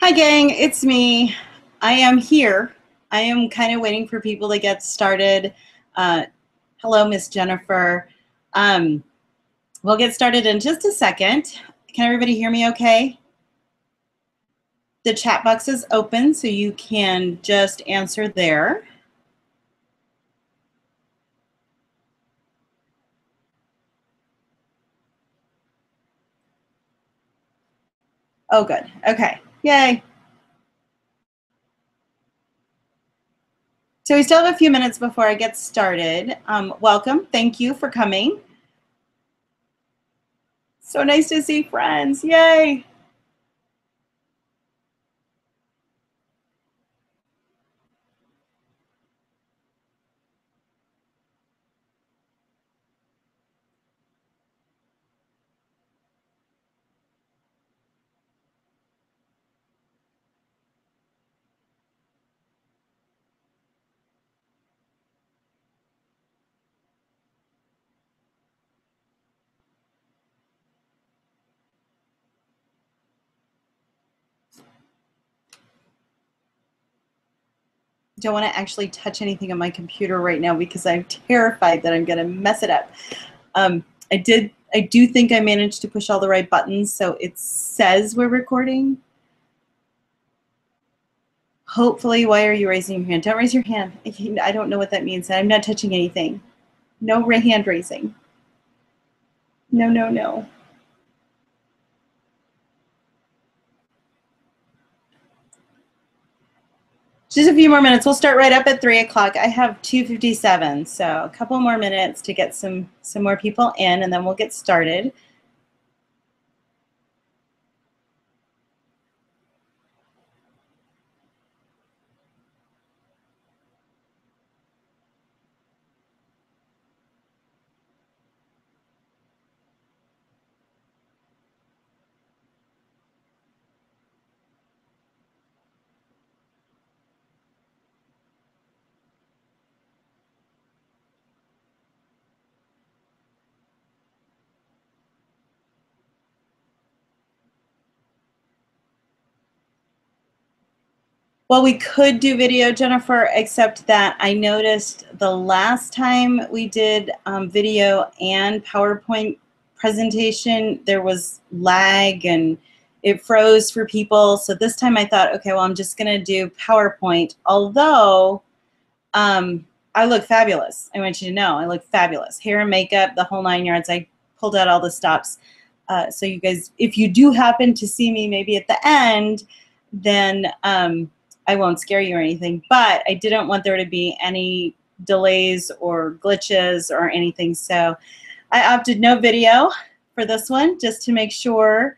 Hi gang, it's me. I am here. I am kind of waiting for people to get started. Hello, Miss Jennifer. We'll get started in just a second. Can everybody hear me okay? The chat box is open, so you can just answer there. Oh, good. Okay. Yay. So we still have a few minutes before I get started. Welcome. Thank you for coming. So nice to see friends. Yay. Don't want to actually touch anything on my computer right now because I'm terrified that I'm going to mess it up. I do think I managed to push all the right buttons, so it says we're recording. Hopefully. Why are you raising your hand? Don't raise your hand. I don't know what that means. I'm not touching anything. No hand raising. No, no, no. Just a few more minutes. We'll start right up at 3 o'clock. I have 2:57, so a couple more minutes to get some more people in, and then we'll get started. Well, we could do video, Jennifer, except that I noticed the last time we did video and PowerPoint presentation, there was lag and it froze for people. So this time I thought, okay, well, I'm just going to do PowerPoint, although I look fabulous. I want you to know I look fabulous. Hair and makeup, the whole 9 yards. I pulled out all the stops. So you guys, if you do happen to see me maybe at the end, then I won't scare you or anything, but I didn't want there to be any delays or glitches or anything. So I opted no video for this one just to make sure,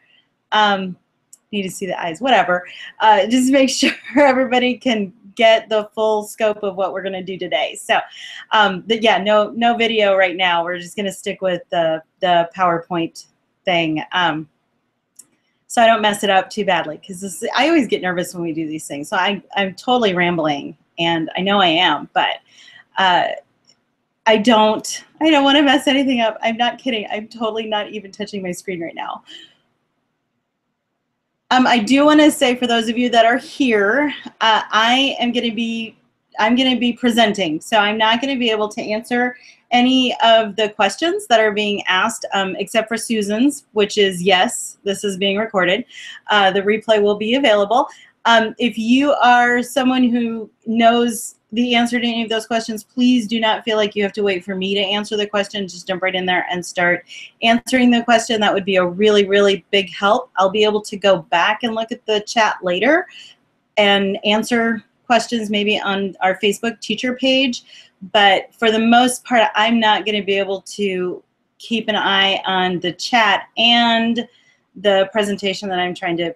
need to see the eyes, whatever, just to make sure everybody can get the full scope of what we're going to do today. So yeah, no video right now. We're just going to stick with the PowerPoint thing. So I don't mess it up too badly, because I always get nervous when we do these things. So I'm totally rambling, and I know I am, but I don't want to mess anything up. I'm not kidding. I'm totally not even touching my screen right now. I do want to say, for those of you that are here, I'm going to be presenting, so I'm not going to be able to answer any of the questions that are being asked, except for Susan's, which is, yes, this is being recorded. The replay will be available. If you are someone who knows the answer to any of those questions, please do not feel like you have to wait for me to answer the question. Just jump right in there and start answering the question. That would be a really, really big help. I'll be able to go back and look at the chat later and answer questions maybe on our Facebook teacher page. But for the most part, I'm not going to be able to keep an eye on the chat and the presentation that I'm trying to,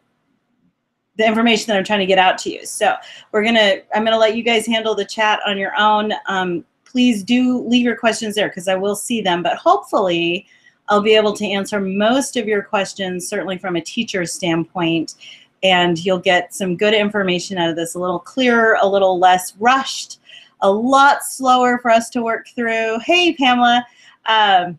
the information that I'm trying to get out to you. So I'm gonna let you guys handle the chat on your own. Please do leave your questions there, because I will see them, but hopefully I'll be able to answer most of your questions, certainly from a teacher's standpoint, and you'll get some good information out of this, a little clearer, a little less rushed, a lot slower for us to work through. Hey, Pamela. Hi,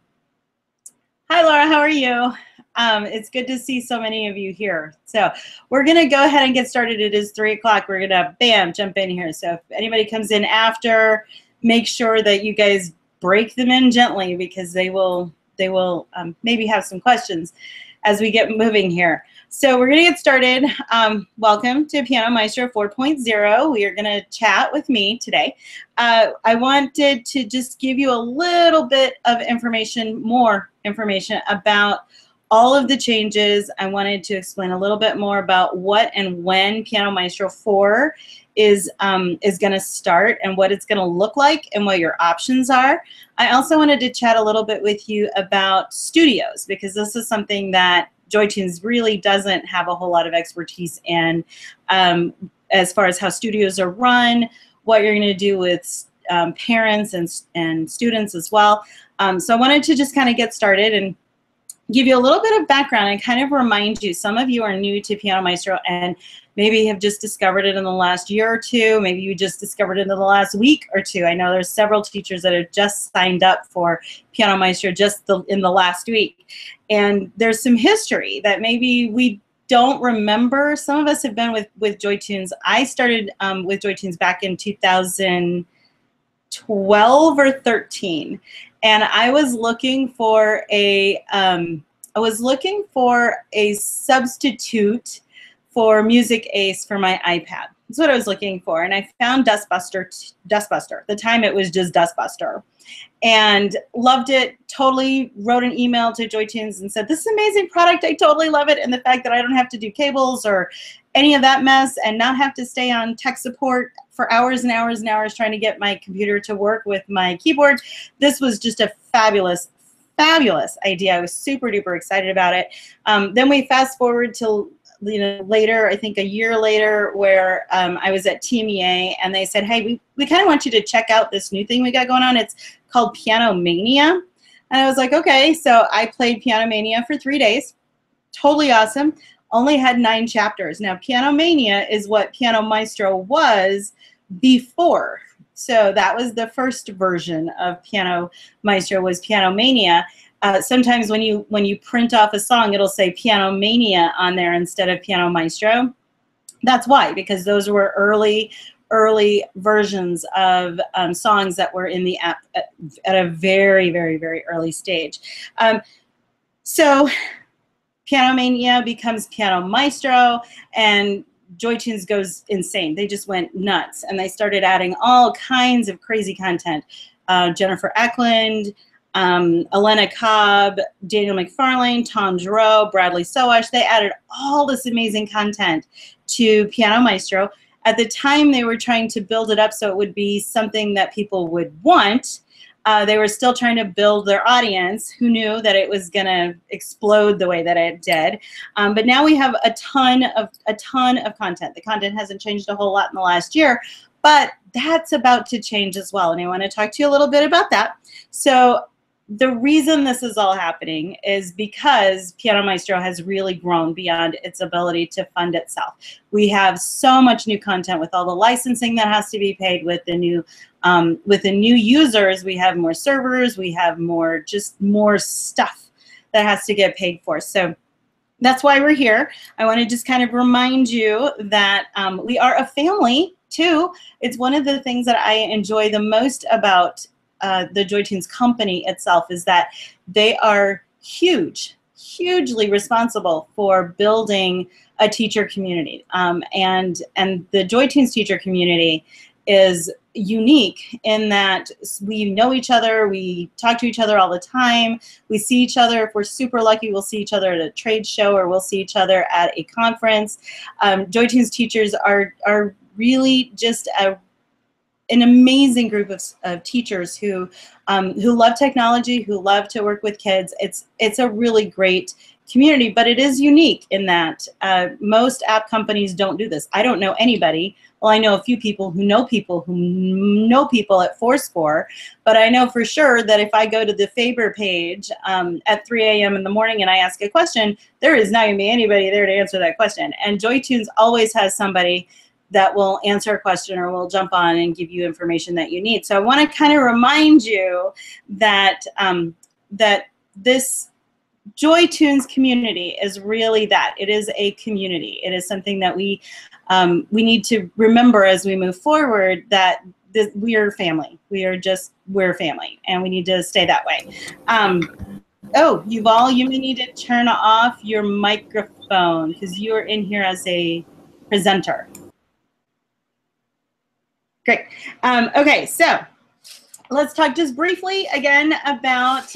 Laura, how are you? It's good to see so many of you here. So we're going to go ahead and get started. It is 3 o'clock. We're going to, bam, jump in here. So if anybody comes in after, make sure that you guys break them in gently, because they will maybe have some questions as we get moving here. So we're going to get started. Welcome to Piano Maestro 4.0. We are going to chat with me today. I wanted to just give you a little bit of information, more information about all of the changes. I wanted to explain a little bit more about what and when Piano Maestro 4 is going to start and what it's going to look like and what your options are. I also wanted to chat a little bit with you about studios, because this is something that JoyTunes really doesn't have a whole lot of expertise in, as far as how studios are run, what you're going to do with parents and students as well. So I wanted to just kind of get started and give you a little bit of background and kind of remind you. Some of you are new to Piano Maestro and maybe have just discovered it in the last year or two. Maybe you just discovered it in the last week or two. I know there's several teachers that have just signed up for Piano Maestro just in the last week. And there's some history that maybe we don't remember. Some of us have been with JoyTunes. I started with JoyTunes back in 2012 or 13. And I was looking for a substitute for Music Ace for my iPad. That's what I was looking for. And I found Dustbuster. At the time, it was just Dustbuster. And loved it, totally wrote an email to JoyTunes and said, this is an amazing product, I totally love it. And the fact that I don't have to do cables or any of that mess and not have to stay on tech support for hours and hours and hours trying to get my computer to work with my keyboard. This was just a fabulous, fabulous idea. I was super duper excited about it. Then we fast forward till later, I think a year later, where I was at TMEA and they said, hey, we kind of want you to check out this new thing we got going on. It's called Piano Mania. And I was like, okay. So I played Piano Mania for 3 days. Totally awesome. Only had 9 chapters. Now, Piano Mania is what Piano Maestro was before. So that was the first version of Piano Maestro, was Piano Mania. Sometimes when you print off a song, it'll say Piano Mania on there instead of Piano Maestro. That's why, because those were early versions of songs that were in the app at a very, very, very early stage. So Piano Mania becomes Piano Maestro, and JoyTunes goes insane. They just went nuts, and they started adding all kinds of crazy content. Jennifer Eklund, Elena Cobb, Daniel McFarlane, Tom Giroux, Bradley Soash. They added all this amazing content to Piano Maestro. At the time, they were trying to build it up so it would be something that people would want. They were still trying to build their audience. Who knew that it was going to explode the way that it did? But now we have a ton of content. The content hasn't changed a whole lot in the last year, but that's about to change as well. And I want to talk to you a little bit about that. So the reason this is all happening is because Piano Maestro has really grown beyond its ability to fund itself. We have so much new content with all the licensing that has to be paid with the new users. We have more servers. We have more stuff that has to get paid for. So that's why we're here. I want to just kind of remind you that we are a family too. It's one of the things that I enjoy the most about the JoyTunes company itself, is that they are hugely responsible for building a teacher community. And the JoyTunes teacher community is unique in that we know each other, we talk to each other all the time, we see each other. If we're super lucky, we'll see each other at a trade show, or we'll see each other at a conference. JoyTunes teachers are really just an amazing group of teachers who love technology, who love to work with kids. It's a really great community, but it is unique in that most app companies don't do this. I don't know anybody. Well, I know a few people who know people at Fourscore, but I know for sure that if I go to the Faber page at 3 a.m. in the morning and I ask a question, there is not going to be anybody there to answer that question. And JoyTunes always has somebody that will answer a question or will jump on and give you information that you need. So I want to kind of remind you that that this Joy Tunes community is really that. It is a community. It is something that we need to remember as we move forward, that we are family. We're family, and we need to stay that way. Oh, Yuval, you may need to turn off your microphone because you're in here as a presenter. Great. Okay, so let's talk just briefly again about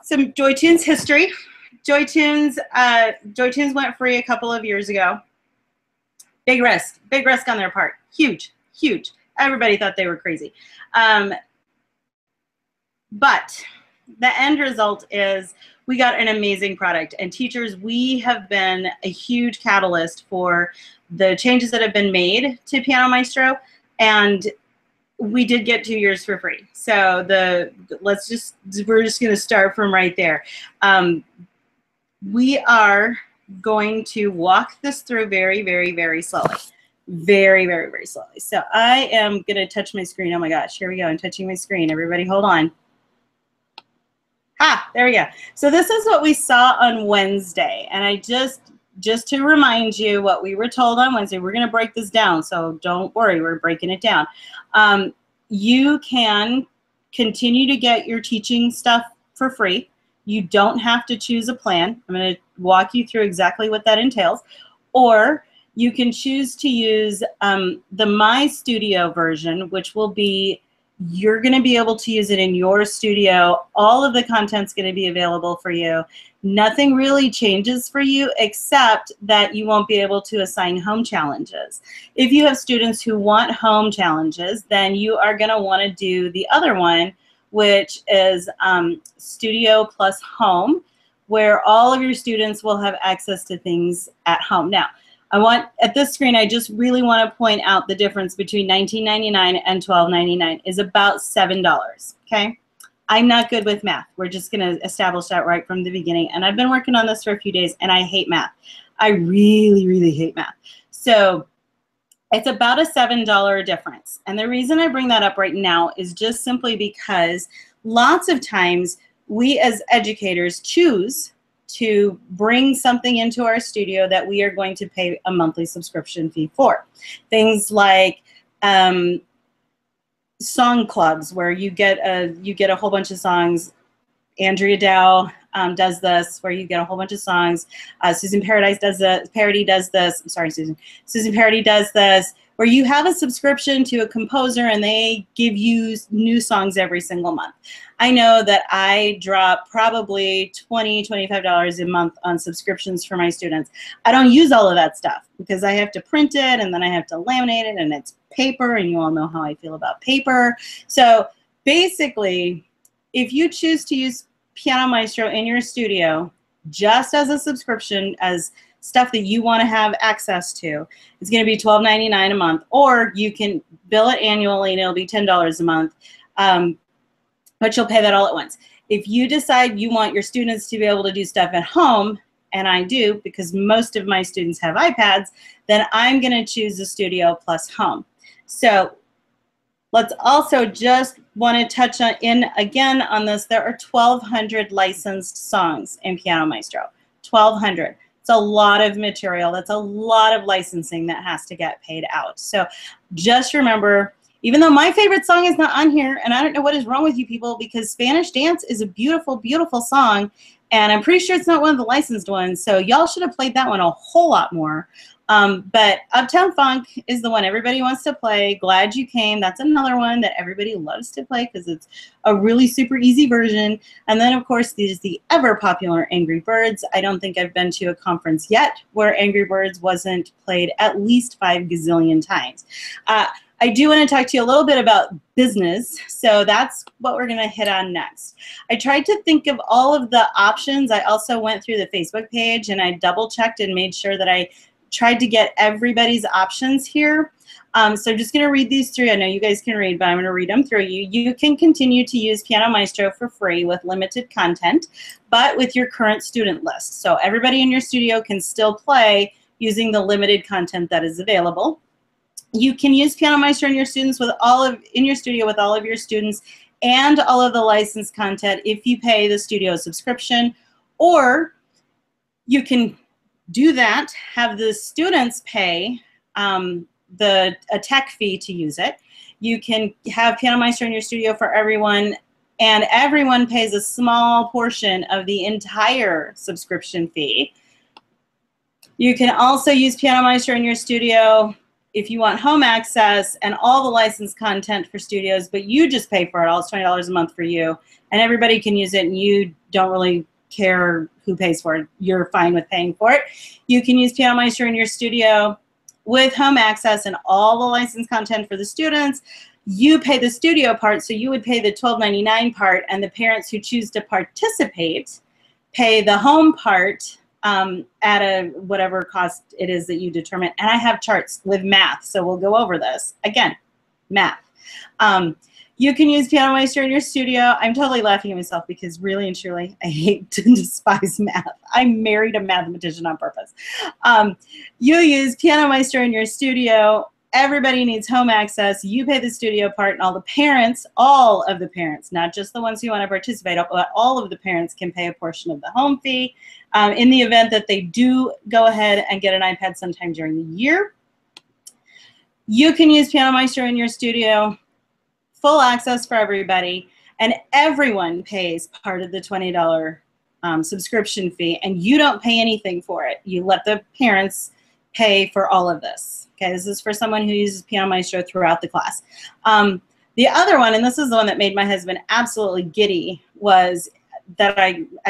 some Joy Tunes history. Joy Tunes went free a couple of years ago. Big risk on their part. Huge. Everybody thought they were crazy. But the end result is we got an amazing product. And teachers, we have been a huge catalyst for the changes that have been made to Piano Maestro. And we did get 2 years for free. So we're just going to start from right there. We are going to walk this through very, very, very slowly. Very, very, very slowly. So I am going to touch my screen. Oh my gosh, here we go. I'm touching my screen. Everybody hold on. There we go. So this is what we saw on Wednesday. And I just to remind you what we were told on Wednesday, we're going to break this down. So don't worry, we're breaking it down. You can continue to get your teaching stuff for free. You don't have to choose a plan. I'm going to walk you through exactly what that entails. Or you can choose to use the My Studio version, which will be, you're going to be able to use it in your studio. All of the content's going to be available for you. Nothing really changes for you except that you won't be able to assign home challenges. If you have students who want home challenges, then you are going to want to do the other one, which is Studio plus Home, where all of your students will have access to things at home. Now, at this screen, I just really want to point out the difference between $19.99 and $12.99 is about $7, okay? I'm not good with math. We're just going to establish that right from the beginning. And I've been working on this for a few days, and I hate math. I really, really hate math. So it's about a $7 difference. And the reason I bring that up right now is just simply because lots of times we as educators choose to bring something into our studio that we are going to pay a monthly subscription fee for. Things like song clubs, where you get a whole bunch of songs. Andrea Dow does this, where you get a whole bunch of songs. Susan Parody does this. I'm sorry, Susan. Susan Parody does this, where you have a subscription to a composer and they give you new songs every single month. I know that I drop probably $20, $25 a month on subscriptions for my students. I don't use all of that stuff because I have to print it and then I have to laminate it, and it's paper, and you all know how I feel about paper. So basically, if you choose to use Piano Maestro in your studio just as a subscription, as stuff that you want to have access to, it's going to be $12.99 a month, or you can bill it annually and it'll be $10 a month, but you'll pay that all at once. If you decide you want your students to be able to do stuff at home, and I do because most of my students have iPads, then I'm going to choose the Studio plus Home. So let's also just want to touch again on this. There are 1,200 licensed songs in Piano Maestro. 1,200. It's a lot of material. That's a lot of licensing that has to get paid out. So just remember, even though my favorite song is not on here, and I don't know what is wrong with you people, because Spanish Dance is a beautiful, beautiful song, and I'm pretty sure it's not one of the licensed ones, so y'all should have played that one a whole lot more. But Uptown Funk is the one everybody wants to play. Glad You Came, that's another one that everybody loves to play because it's a really super easy version. And then, of course, there's the ever popular Angry Birds. I don't think I've been to a conference yet where Angry Birds wasn't played at least 5 gazillion times. I do want to talk to you a little bit about business, so that's what we're going to hit on next. I tried to think of all of the options. I also went through the Facebook page and I double-checked and made sure that I tried to get everybody's options here. So I'm just going to read these through. I know you guys can read, but I'm going to read them through you. You can continue to use Piano Maestro for free with limited content, but with your current student list. So everybody in your studio can still play using the limited content that is available. You can use Piano Maestro in your students with in your studio with all of your students and all of the licensed content if you pay the studio subscription, or you can do that, have the students pay a tech fee to use it. You can have Piano Maestro in your studio for everyone, and everyone pays a small portion of the entire subscription fee. You can also use Piano Maestro in your studio if you want home access and all the licensed content for studios, but you just pay for it all. It's $20 a month for you, and everybody can use it, and you don't really care who pays for it. You're fine with paying for it. You can use Piano Maestro in your studio with home access and all the licensed content for the students. You pay the studio part, so you would pay the $12.99 part, and the parents who choose to participate pay the home part at a whatever cost it is that you determine. And I have charts with math, so we'll go over this. Again, math. You can use Piano Maestro in your studio. I'm totally laughing at myself because really and truly, I hate to despise math. I married a mathematician on purpose. You use Piano Maestro in your studio. Everybody needs home access. You pay the studio part, and all of the parents, not just the ones who want to participate, but all of the parents can pay a portion of the home fee in the event that they do go ahead and get an iPad sometime during the year. You can use Piano Maestro in your studio, full access for everybody, and everyone pays part of the $20 subscription fee, and you don't pay anything for it. You let the parents pay for all of this. Okay, this is for someone who uses Piano Maestro throughout the class. The other one, and this is the one that made my husband absolutely giddy, was that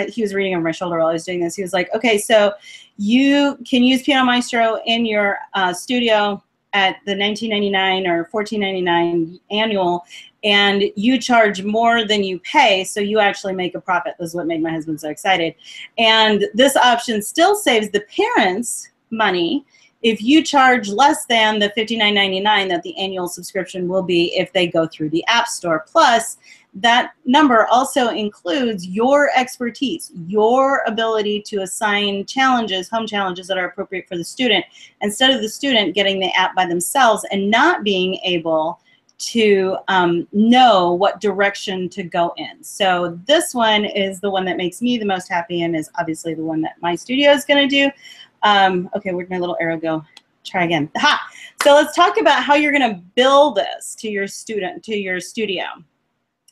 he was reading over my shoulder while I was doing this. He was like, okay, so you can use Piano Maestro in your studio at the $19.99 or $14.99 annual, and you charge more than you pay, so you actually make a profit. This is what made my husband so excited. And this option still saves the parents money if you charge less than the $59.99 that the annual subscription will be if they go through the App Store. Plus, that number also includes your expertise, your ability to assign challenges, home challenges that are appropriate for the student, instead of the student getting the app by themselves and not being able to know what direction to go in. So this one is the one that makes me the most happy and is obviously the one that my studio is going to do. Okay, where'd my little arrow go? Try again. Ha! So let's talk about how you're going to bill this to your studio.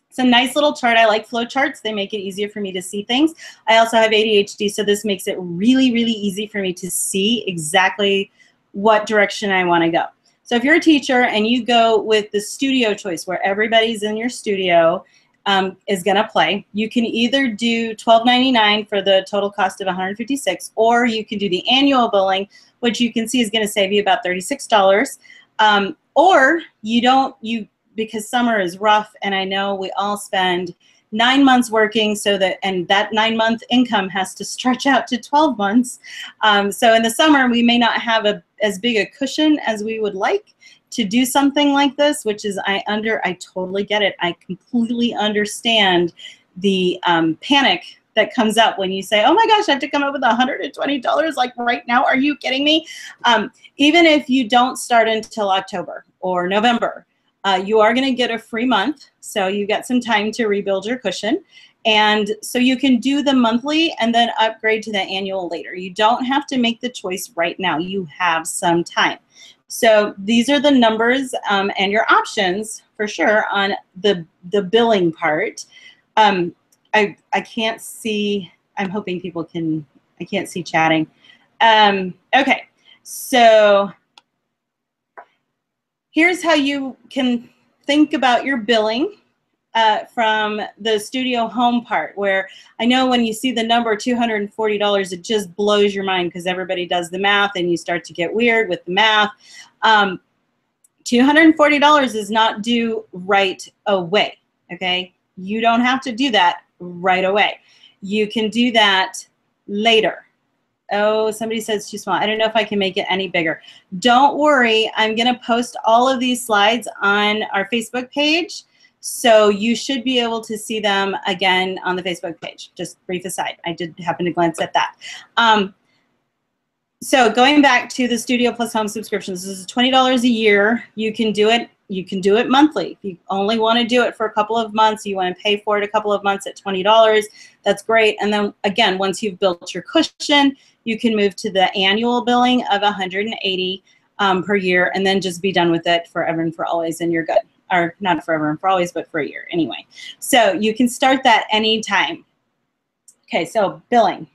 It's a nice little chart. I like flow charts. They make it easier for me to see things. I also have ADHD, so this makes it really, really easy for me to see exactly what direction I want to go. So if you're a teacher and you go with the studio choice where everybody's in your studio is going to play, you can either do $12.99 for the total cost of $156, or you can do the annual billing, which you can see is going to save you about $36. Or because summer is rough, and I know we all spend 9 months working, and that 9-month income has to stretch out to 12 months. So in the summer, we may not have as big a cushion as we would like to do something like this, which is I totally get it. I completely understand the panic that comes up when you say, oh my gosh, I have to come up with $120 like right now. Are you kidding me? Even if you don't start until October or November, you are going to get a free month, so you got some time to rebuild your cushion. And so you can do the monthly and then upgrade to the annual later. You don't have to make the choice right now. You have some time. So these are the numbers and your options for sure on the billing part. I can't see, I'm hoping people can, I can't see chatting. Okay, so here's how you can think about your billing from the studio home part, where I know when you see the number $240, it just blows your mind because everybody does the math and you start to get weird with the math. $240 is not due right away, okay? You don't have to do that right away. You can do that later. Oh, somebody says too small. I don't know if I can make it any bigger. Don't worry. I'm going to post all of these slides on our Facebook page, so you should be able to see them again on the Facebook page. Just brief aside. I did happen to glance at that. So going back to the Studio Plus Home subscriptions, this is $20 a year. You can do it. You can do it monthly. If you only want to do it for a couple of months, you want to pay for it a couple of months at $20, that's great. And then again, once you've built your cushion, you can move to the annual billing of $180 per year, and then just be done with it forever and for always, and you're good. Or not forever and for always, but for a year anyway. So you can start that anytime. Okay, so billing.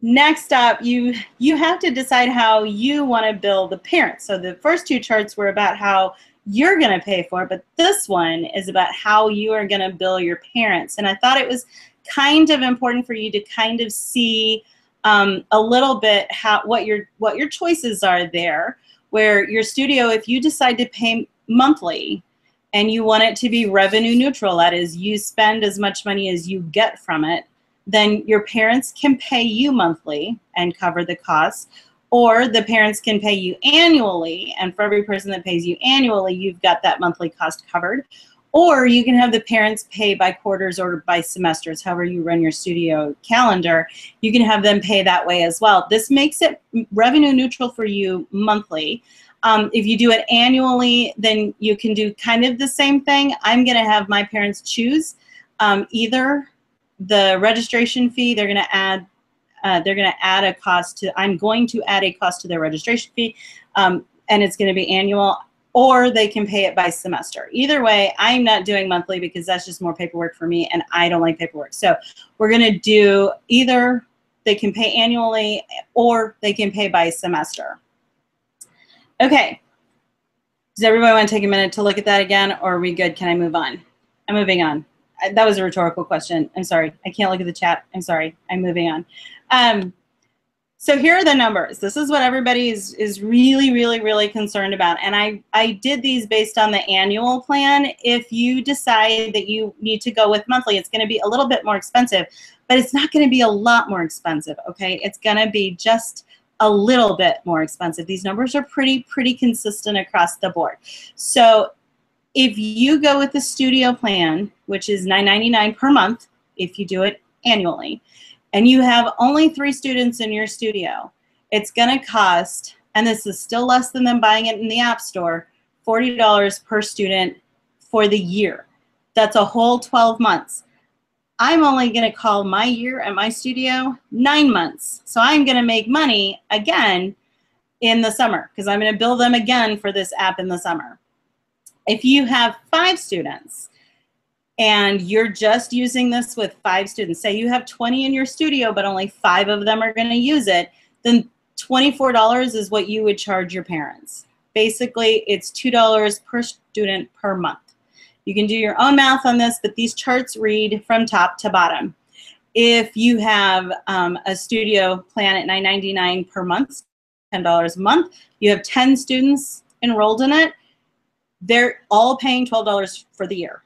Next up, you have to decide how you want to bill the parents. So the first two charts were about how you're going to pay for it, but this one is about how you are going to bill your parents. And I thought it was kind of important for you to kind of see a little bit what your choices are there. Where your studio, if you decide to pay monthly and you want it to be revenue neutral, that is, you spend as much money as you get from it, then your parents can pay you monthly and cover the costs, or the parents can pay you annually, and for every person that pays you annually, you've got that monthly cost covered. Or you can have the parents pay by quarters or by semesters, however you run your studio calendar. You can have them pay that way as well. This makes it revenue neutral for you monthly. If you do it annually, then you can do kind of the same thing. I'm going to have my parents choose either the registration fee. They're going to add a cost to. I'm going to add a cost to their registration fee, and it's going to be annual. Or they can pay it by semester. Either way, I'm not doing monthly because that's just more paperwork for me, and I don't like paperwork. So we're going to do either they can pay annually or they can pay by semester. Okay. Does everybody want to take a minute to look at that again, or are we good? Can I move on? I'm moving on. That was a rhetorical question. I'm sorry. I can't look at the chat. I'm sorry. I'm moving on. So here are the numbers. This is what everybody is really, really, really concerned about. And I did these based on the annual plan. If you decide that you need to go with monthly, it's going to be a little bit more expensive, but it's not going to be a lot more expensive, okay? It's going to be just a little bit more expensive. These numbers are pretty consistent across the board. So if you go with the studio plan, which is $9.99 per month, if you do it annually, and you have only 3 students in your studio, it's going to cost, and this is still less than them buying it in the App Store, $40 per student for the year. That's a whole 12 months. I'm only going to call my year at my studio 9 months. So I'm going to make money again in the summer because I'm going to bill them again for this app in the summer. If you have 5 students, and you're just using this with 5 students, say you have 20 in your studio, but only 5 of them are going to use it, then $24 is what you would charge your parents. Basically, it's $2 per student per month. You can do your own math on this, but these charts read from top to bottom. If you have a studio plan at $9.99 per month, $10 a month, you have 10 students enrolled in it, they're all paying $12 for the year.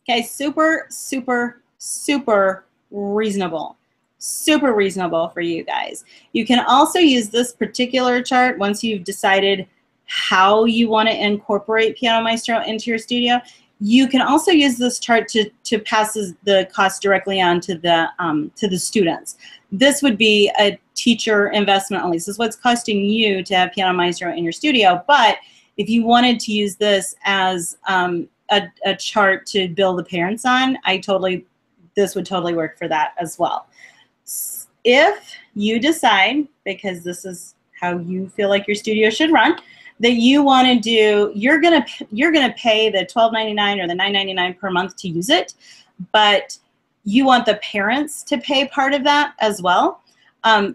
Okay, super, super, super reasonable. Super reasonable for you guys. You can also use this particular chart once you've decided how you want to incorporate Piano Maestro into your studio. You can also use this chart to pass the cost directly on to the students. This would be a teacher investment only. This is what's costing you to have Piano Maestro in your studio. But if you wanted to use this as a chart to bill the parents on, this would totally work for that as well. If you decide, because this is how you feel like your studio should run, that you want to do, you're gonna pay the $12.99 or the $9.99 per month to use it, but you want the parents to pay part of that as well.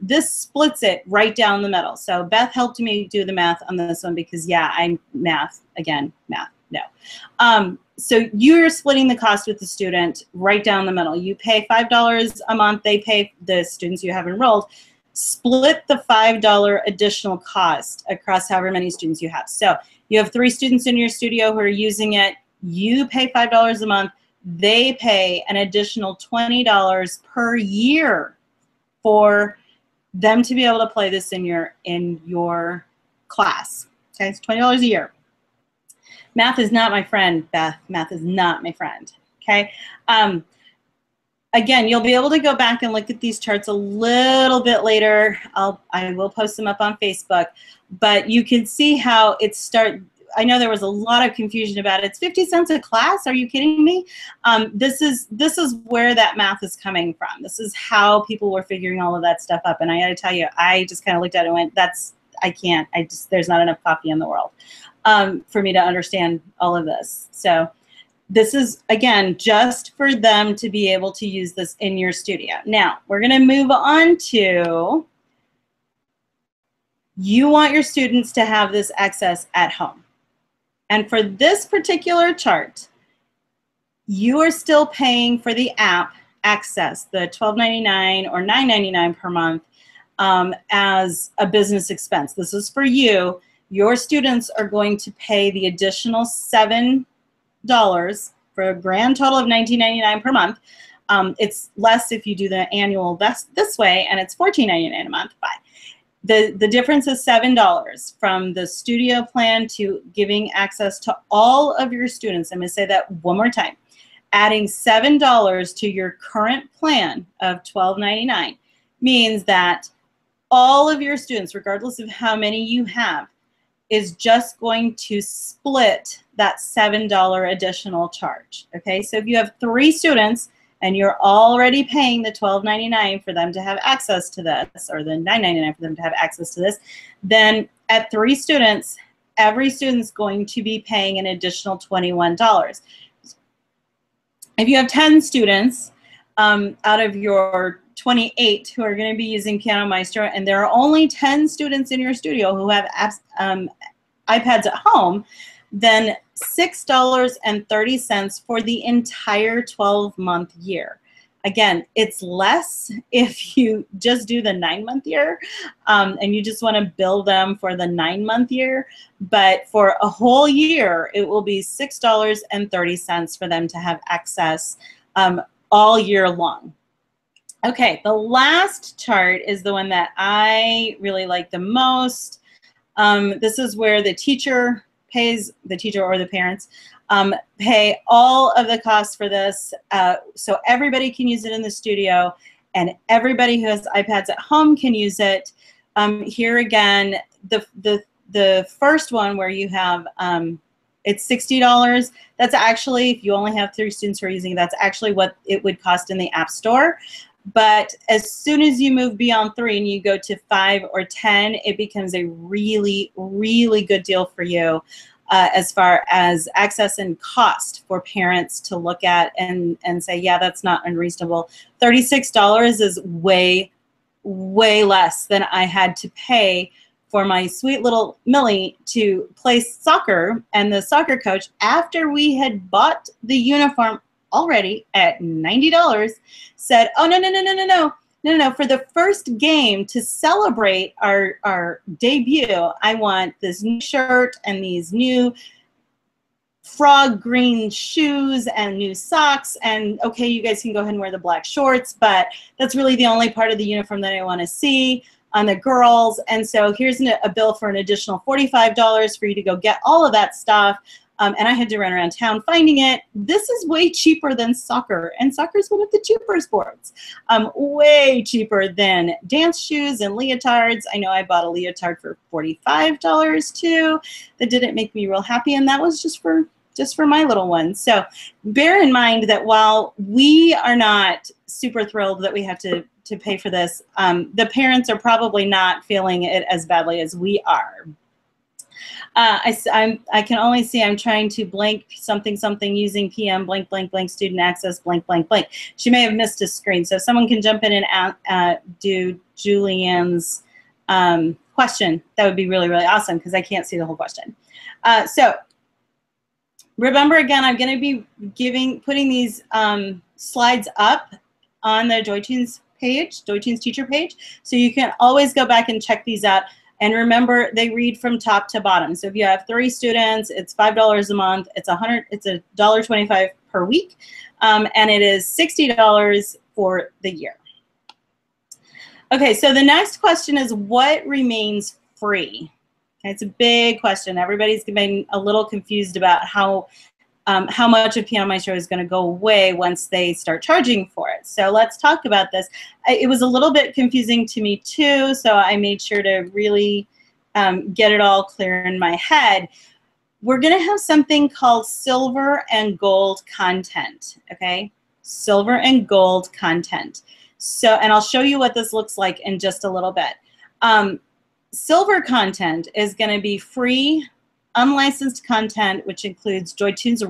This splits it right down the middle. So Beth helped me do the math on this one because, yeah, math, no. So you're splitting the cost with the student right down the middle. You pay $5 a month, they pay, the students you have enrolled. Split the $5 additional cost across however many students you have. So you have 3 students in your studio who are using it, you pay $5 a month, they pay an additional $20 per year for them to be able to play this in your class. Okay, it's $20 a year. Math is not my friend, Beth. Math is not my friend. Okay. again, you'll be able to go back and look at these charts a little bit later. I will post them up on Facebook, but you can see how it I know there was a lot of confusion about it. It's 50 cents a class. Are you kidding me? This is where that math is coming from. This is how people were figuring all of that stuff up. And I got to tell you, I just kind of looked at it and went, I can't. There's not enough coffee in the world for me to understand all of this. So this is, again, just for them to be able to use this in your studio. Now, we're going to move on to, you want your students to have this access at home. And for this particular chart, you are still paying for the app access, the $12.99 or $9.99 per month as a business expense. This is for you. Your students are going to pay the additional $7 for a grand total of $19.99 per month. It's less if you do the annual this way, and it's $14.99 a month. But the difference is $7 from the studio plan to giving access to all of your students. I'm going to say that one more time. Adding $7 to your current plan of $12.99 means that all of your students, regardless of how many you have, is just going to split that $7 additional charge. Okay, so if you have 3 students and you're already paying the $12.99 for them to have access to this, or the $9.99 for them to have access to this, then at 3 students, every student's going to be paying an additional $21. If you have 10 students out of your 28 who are going to be using Piano Maestro, and there are only 10 students in your studio who have iPads at home, then $6.30 for the entire 12-month year. Again, it's less if you just do the 9-month year and you just want to bill them for the 9-month year. But for a whole year, it will be $6.30 for them to have access all year long. Okay, the last chart is the one that I really like the most. This is where the teacher pays, the teacher or the parents, pay all of the costs for this, so everybody can use it in the studio, and everybody who has iPads at home can use it. Here again, the first one where you have, it's $60. That's actually, if you only have 3 students who are using it, that's actually what it would cost in the App Store. But as soon as you move beyond 3 and you go to 5 or 10, it becomes a really, really good deal for you as far as access and cost for parents to look at and say, yeah, that's not unreasonable. $36 is way, way less than I had to pay for my sweet little Millie to play soccer. And the soccer coach, after we had bought the uniform already at $90, said, oh, no, for the first game to celebrate our debut, I want this new shirt and these new frog green shoes and new socks, and okay, you guys can go ahead and wear the black shorts, but that's really the only part of the uniform that I want to see on the girls. And so here's a bill for an additional $45 for you to go get all of that stuff. And I had to run around town finding it. This is way cheaper than soccer, and soccer is one of the cheaper sports. Way cheaper than dance shoes and leotards. I know I bought a leotard for $45 too. That didn't make me real happy, and that was just for my little one. So bear in mind that while we are not super thrilled that we have to pay for this, the parents are probably not feeling it as badly as we are. I can only see I'm trying to blank something using PM blank student access blank. She may have missed a screen, so if someone can jump in and do Julianne's question, that would be really, really awesome, because I can't see the whole question. So remember, again, I'm going to be putting these slides up on the JoyTunes page, JoyTunes teacher page, so you can always go back and check these out. And remember, they read from top to bottom. So if you have 3 students, it's $5 a month. It's $1.25 per week, and it is $60 for the year. Okay, so the next question is, what remains free? Okay, it's a big question. Everybody's been a little confused about how much of Piano Maestro is going to go away once they start charging for it. it. So let's talk about this. It was a little bit confusing to me too, so I made sure to really get it all clear in my head. We're going to have something called silver and gold content, okay? Silver and gold content. So, and I'll show you what this looks like in just a little bit. Silver content is going to be free, unlicensed content, which includes JoyTunes'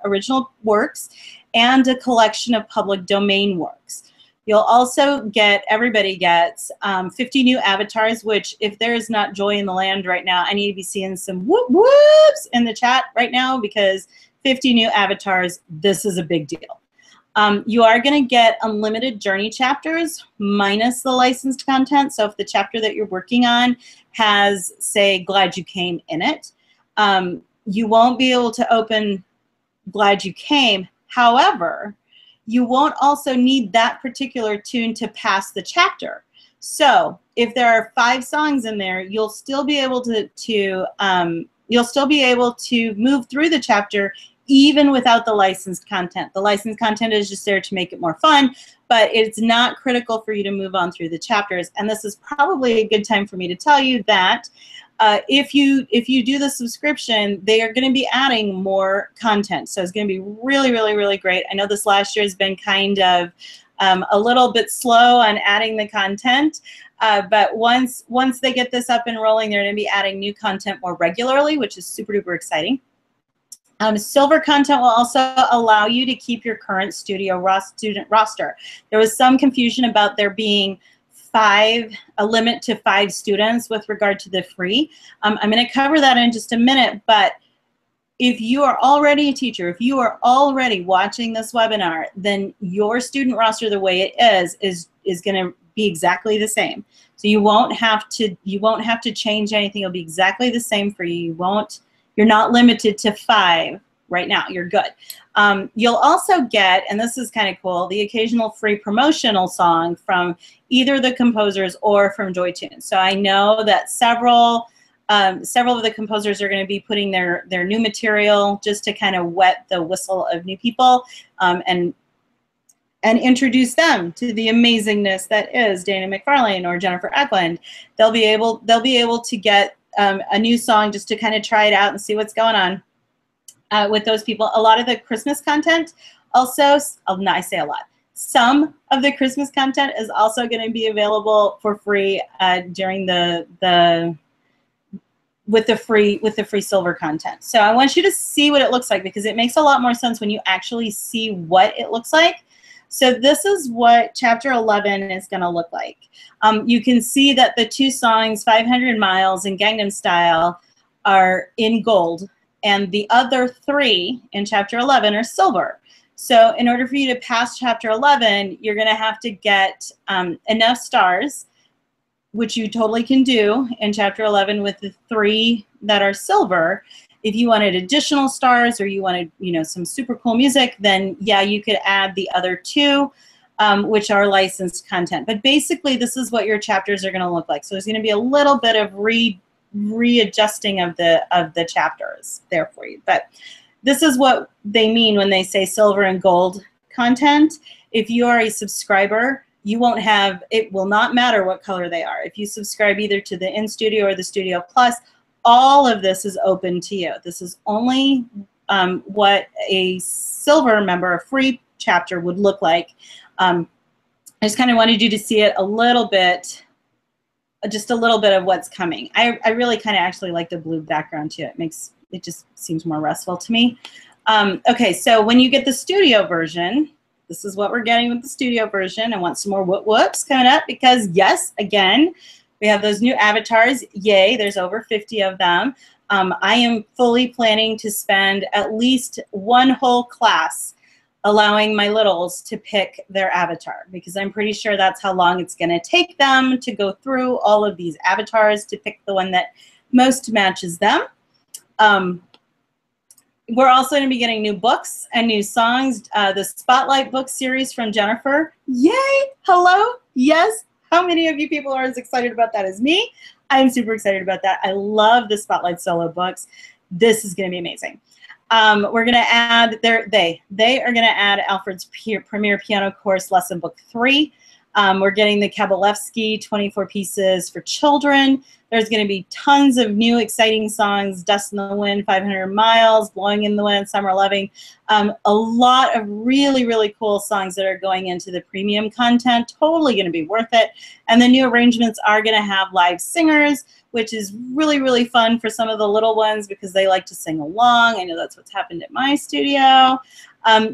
original works and a collection of public domain works. You'll also get, everybody gets 50 new avatars, which if there is not joy in the land right now, I need to be seeing some whoop whoops in the chat right now, because 50 new avatars, this is a big deal. You are going to get unlimited journey chapters minus the licensed content. So if the chapter that you're working on has, say, Glad You Came in it, you won't be able to open Glad You Came. However, you won't also need that particular tune to pass the chapter. So if there are 5 songs in there, you'll still be able to move through the chapter even without the licensed content. The licensed content is just there to make it more fun, but it's not critical for you to move on through the chapters. And this is probably a good time for me to tell you that if you do the subscription, they are going to be adding more content. So it's going to be really, really, really great. I know this last year has been kind of a little bit slow on adding the content, but once they get this up and rolling, they're going to be adding new content more regularly, which is super duper exciting. Silver content will also allow you to keep your current studio student roster. There was some confusion about there being a limit to 5 students with regard to the free. I'm going to cover that in just a minute, but if you are already a teacher, if you are already watching this webinar, then your student roster, the way it is going to be exactly the same. So you won't have to change anything. It'll be exactly the same for you. You're not limited to 5 right now. You're good. You'll also get, and this is kind of cool, the occasional free promotional song from either the composers or from JoyTunes. So I know that several of the composers are going to be putting their new material just to kind of wet the whistle of new people and introduce them to the amazingness that is Dana McFarlane or Jennifer Eklund. They'll be able to get a new song just to kind of try it out and see what's going on with those people. A lot of the Christmas content also, I say a lot, some of the Christmas content is also going to be available for free during with the free silver content. So I want you to see what it looks like, because it makes a lot more sense when you actually see what it looks like. So this is what chapter 11 is going to look like. You can see that the 2 songs, 500 Miles and Gangnam Style, are in gold, and the other 3 in chapter 11 are silver. So in order for you to pass chapter 11, you're going to have to get enough stars, which you totally can do in chapter 11 with the 3 that are silver. If you wanted additional stars or you wanted, some super cool music, then yeah, you could add the other 2, which are licensed content. But basically, this is what your chapters are going to look like. So there's going to be a little bit of readjusting of the chapters there for you. But this is what they mean when they say silver and gold content. If you are a subscriber, you won't have, it will not matter what color they are. If you subscribe either to the In-Studio or the Studio Plus, all of this is open to you. This is only what a silver member, a free chapter, would look like. I just kind of wanted you to see it a little bit, just a little bit of what's coming. I really kind of actually like the blue background too. It just seems more restful to me. Okay, so when you get the studio version, this is what we're getting with the studio version. I want some more whoops coming up because, yes, again, we have those new avatars. Yay, there's over 50 of them. I am fully planning to spend at least 1 whole class allowing my littles to pick their avatar, because I'm pretty sure that's how long it's going to take them to go through all of these avatars to pick the one that most matches them. We're also going to be getting new books and new songs. The Spotlight book series from Jennifer. Yay! Hello? Yes. How many of you people are as excited about that as me? I'm super excited about that. I love the Spotlight solo books. This is going to be amazing. We're going to add, they are going to add Alfred's Premier Piano Course Lesson Book 3. We're getting the Kabalevsky 24 pieces for children. There's going to be tons of new exciting songs, Dust in the Wind, 500 Miles, Blowing in the Wind, Summer Loving. A lot of really, really cool songs that are going into the premium content. Totally going to be worth it. And the new arrangements are going to have live singers, which is really, really fun for some of the little ones because they like to sing along. I know that's what's happened at my studio.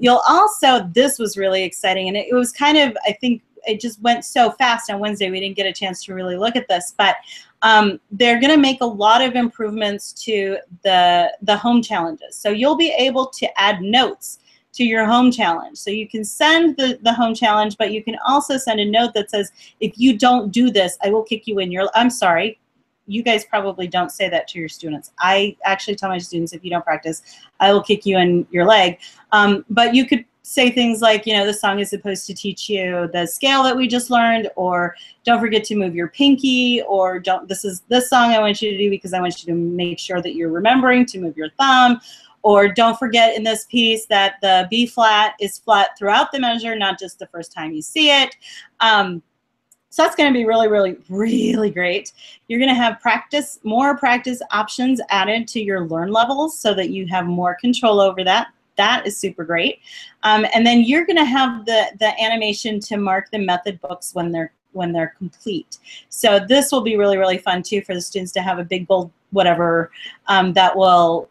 You'll also, this was really exciting, and it was kind of, I think, it just went so fast on Wednesday, we didn't get a chance to really look at this, but they're going to make a lot of improvements to the home challenges. So you'll be able to add notes to your home challenge. So you can send the home challenge, but you can also send a note that says, if you don't do this, I will kick you in your, I'm sorry, you guys probably don't say that to your students. I actually tell my students, if you don't practice, I will kick you in your leg. But you could say things like, you know, this song is supposed to teach you the scale that we just learned, or don't forget to move your pinky, or this song I want you to do because I want you to make sure that you're remembering to move your thumb, or don't forget in this piece that the B flat is flat throughout the measure, not just the first time you see it. So that's going to be really, really, really great. You're going to have more practice options added to your learn levels so that you have more control over that. That is super great. And then you're going to have the animation to mark the method books when they're complete. So this will be really, really fun too for the students to have a big bold whatever that will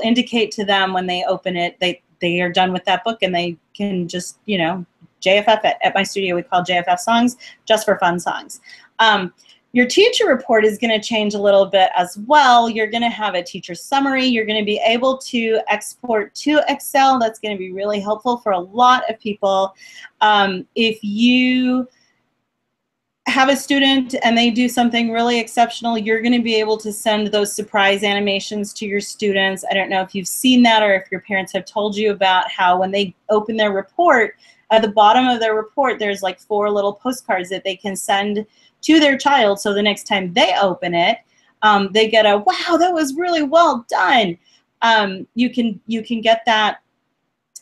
indicate to them when they open it they are done with that book, and they can just, you know, JFF at my studio we call JFF songs, just for fun songs. Your teacher report is going to change a little bit as well. You're going to have a teacher summary. You're going to be able to export to Excel. That's going to be really helpful for a lot of people. If you have a student and they do something really exceptional, you're going to be able to send those surprise animations to your students. I don't know if you've seen that or if your parents have told you about how when they open their report, at the bottom of their report, there's like 4 little postcards that they can send to their child, so the next time they open it, they get a, wow, that was really well done. You can get that.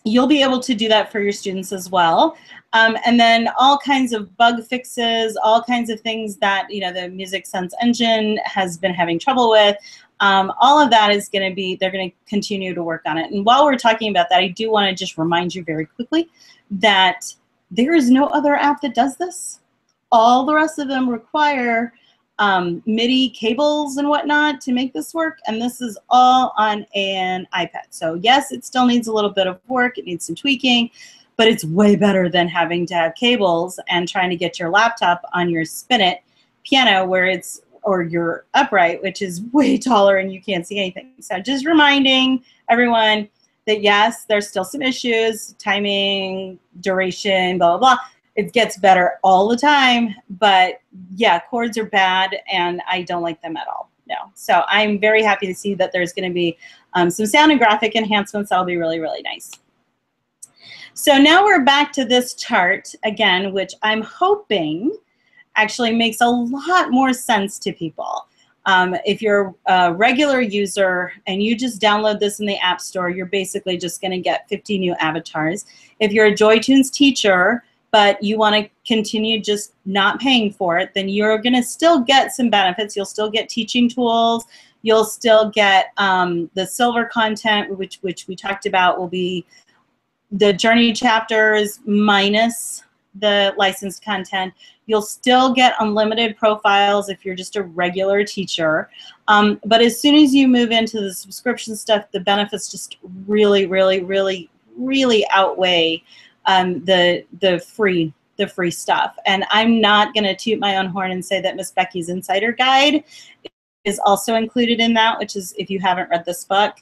You'll be able to do that for your students as well. And then all kinds of bug fixes, all kinds of things that, you know, the Music Sense engine has been having trouble with. All of that is going to be, they're going to continue to work on it. And while we're talking about that, I do want to just remind you very quickly that there is no other app that does this. All the rest of them require MIDI cables and whatnot to make this work, and this is all on an iPad. So yes, it still needs a little bit of work, it needs some tweaking, but it's way better than having to have cables and trying to get your laptop on your Spin It piano or your upright, which is way taller and you can't see anything. So just reminding everyone that yes, there's still some issues, timing, duration, blah, blah, blah. It gets better all the time, but yeah, chords are bad and I don't like them at all. No. So I'm very happy to see that there's going to be some sound and graphic enhancements that'll be really, really nice. So now we're back to this chart again, which I'm hoping actually makes a lot more sense to people. If you're a regular user and you just download this in the App Store, you're basically just going to get 50 new avatars. If you're a JoyTunes teacher, but you want to continue just not paying for it, then you're going to still get some benefits. You'll still get teaching tools. You'll still get the silver content, which we talked about will be the journey chapters minus the licensed content. You'll still get unlimited profiles if you're just a regular teacher. But as soon as you move into the subscription stuff, the benefits just really, really, really, really outweigh the free stuff. And I'm not going to toot my own horn and say that Miss Becky's Insider Guide is also included in that, which is, if you haven't read this book,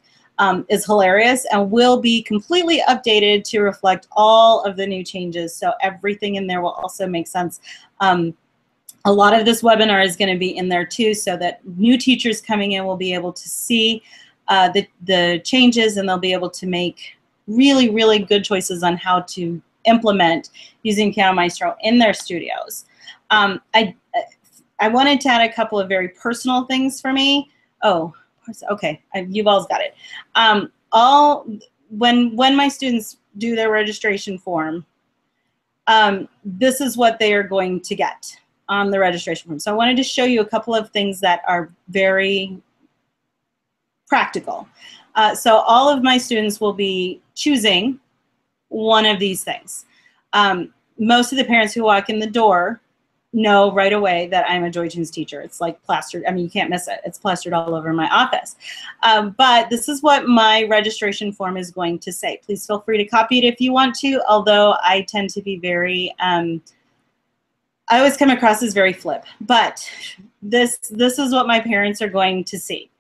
is hilarious and will be completely updated to reflect all of the new changes. So everything in there will also make sense. A lot of this webinar is going to be in there too, so that new teachers coming in will be able to see the changes, and they'll be able to make really, really good choices on how to implement using Piano Maestro in their studios. I wanted to add a couple of very personal things for me. Oh, okay, you've all got it. when my students do their registration form, this is what they are going to get on the registration form. So I wanted to show you a couple of things that are very practical. So all of my students will be choosing one of these things. Most of the parents who walk in the door know right away that I'm a JoyTunes teacher. It's like plastered. I mean, you can't miss it. It's plastered all over my office. But this is what my registration form is going to say. Please feel free to copy it if you want to, although I tend to be very, I always come across as very flip. But this is what my parents are going to see.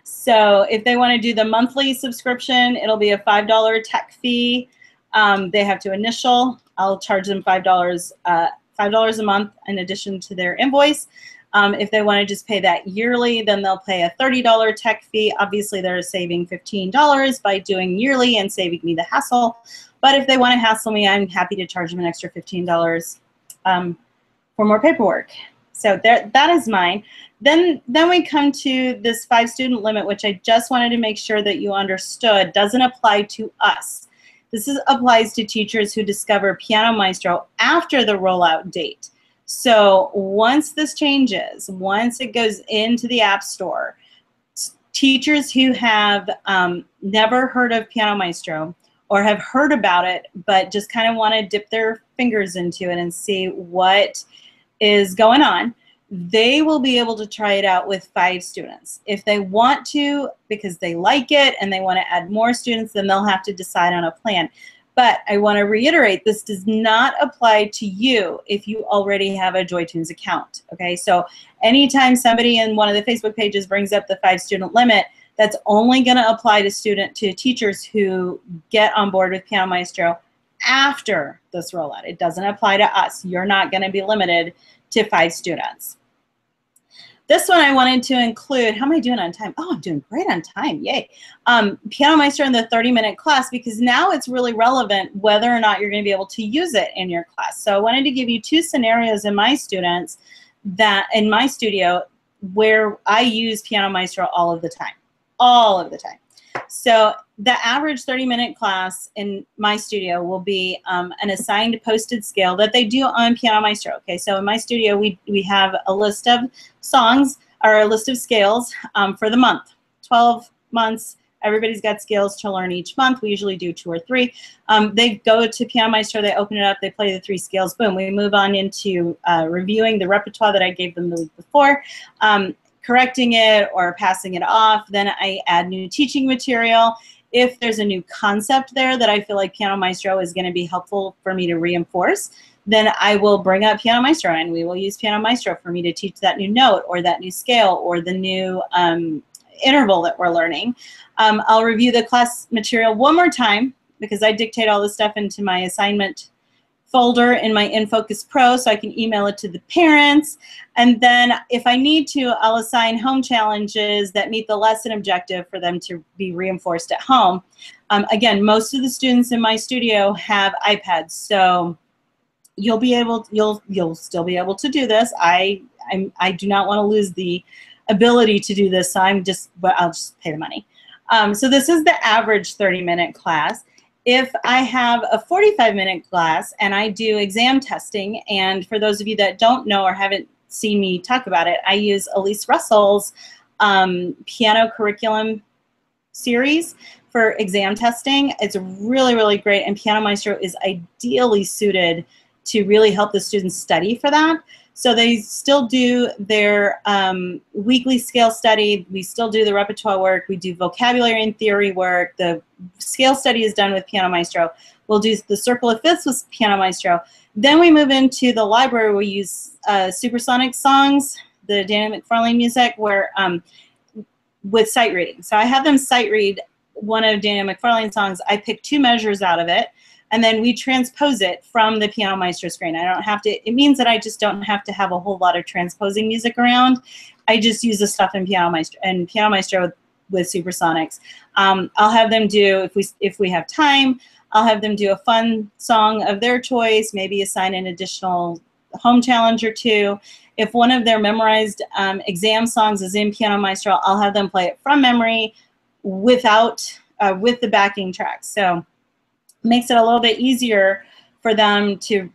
So if they want to do the monthly subscription, it'll be a $5 tech fee. They have to initial. I'll charge them $5 a month in addition to their invoice. If they want to just pay that yearly, then they'll pay a $30 tech fee. Obviously, they're saving $15 by doing yearly and saving me the hassle. But if they want to hassle me, I'm happy to charge them an extra $15 for more paperwork. So that is mine. Then we come to this 5-student limit, which I just wanted to make sure that you understood doesn't apply to us. This applies to teachers who discover Piano Maestro after the rollout date. So once this changes, once it goes into the App Store, teachers who have never heard of Piano Maestro or have heard about it but just kind of want to dip their fingers into it and see what is going on, they will be able to try it out with 5 students. If they want to, because they like it and they want to add more students, then they'll have to decide on a plan. But I want to reiterate, this does not apply to you if you already have a JoyTunes account, okay? So anytime somebody in one of the Facebook pages brings up the 5-student limit, that's only going to apply to teachers who get on board with Piano Maestro after this rollout. It doesn't apply to us. You're not going to be limited to 5 students. This one I wanted to include, how am I doing on time? Oh, I'm doing great on time, yay. Piano Maestro in the 30-minute class, because now it's really relevant whether or not you're going to be able to use it in your class. So I wanted to give you 2 scenarios in my students that, in my studio, where I use Piano Maestro all of the time. So the average 30-minute class in my studio will be an assigned posted scale that they do on Piano Maestro. Okay, so in my studio we have a list of songs or a list of scales for the month. 12 months. Everybody's got scales to learn each month. We usually do 2 or 3. They go to Piano Maestro, they open it up, they play the 3 scales, boom. We move on into reviewing the repertoire that I gave them the week before. Correcting it or passing it off. Then I add new teaching material. If there's a new concept there that I feel like Piano Maestro is going to be helpful for me to reinforce, then I will bring up Piano Maestro and we will use Piano Maestro for me to teach that new note or that new scale or the new interval that we're learning. I'll review the class material one more time because I dictate all this stuff into my assignment folder in my InFocus Pro so I can email it to the parents. And then if I need to, I'll assign home challenges that meet the lesson objective for them to be reinforced at home. Again, most of the students in my studio have iPads, so you'll still be able to do this. I do not want to lose the ability to do this, so I'll just pay the money. So this is the average 30-minute class. If I have a 45-minute class and I do exam testing, and for those of you that don't know or haven't seen me talk about it, I use Elise Russell's piano curriculum series for exam testing. It's really, really great, and Piano Maestro is ideally suited to really help the students study for that. So they still do their weekly scale study. We still do the repertoire work. We do vocabulary and theory work. The scale study is done with Piano Maestro. We'll do the circle of fifths with Piano Maestro. Then we move into the library. We use supersonic songs, the Daniel McFarlane music, where with sight reading. So I have them sight read one of Daniel McFarlane's songs. I pick 2 measures out of it, and then we transpose it from the Piano Maestro screen. I don't have to, it means that I just don't have to have a whole lot of transposing music around. I just use the stuff in Piano Maestro with supersonics. I'll have them do, if we have time, I'll have them do a fun song of their choice, maybe assign an additional home challenge or 2. If one of their memorized exam songs is in Piano Maestro, I'll have them play it from memory, without with the backing tracks. So makes it a little bit easier for them to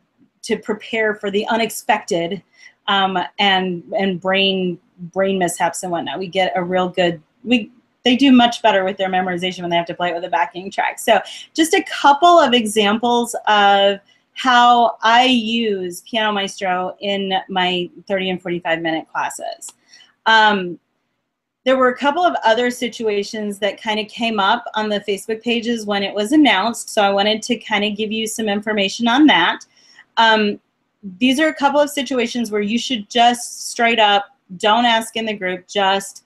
prepare for the unexpected and brain mishaps and whatnot. We get a real good, they do much better with their memorization when they have to play it with a backing track. So just a couple of examples of how I use Piano Maestro in my 30 and 45-minute classes. There were a couple of other situations that kind of came up on the Facebook pages when it was announced, so I wanted to kind of give you some information on that. These are a couple of situations where you should just straight up, don't ask in the group, just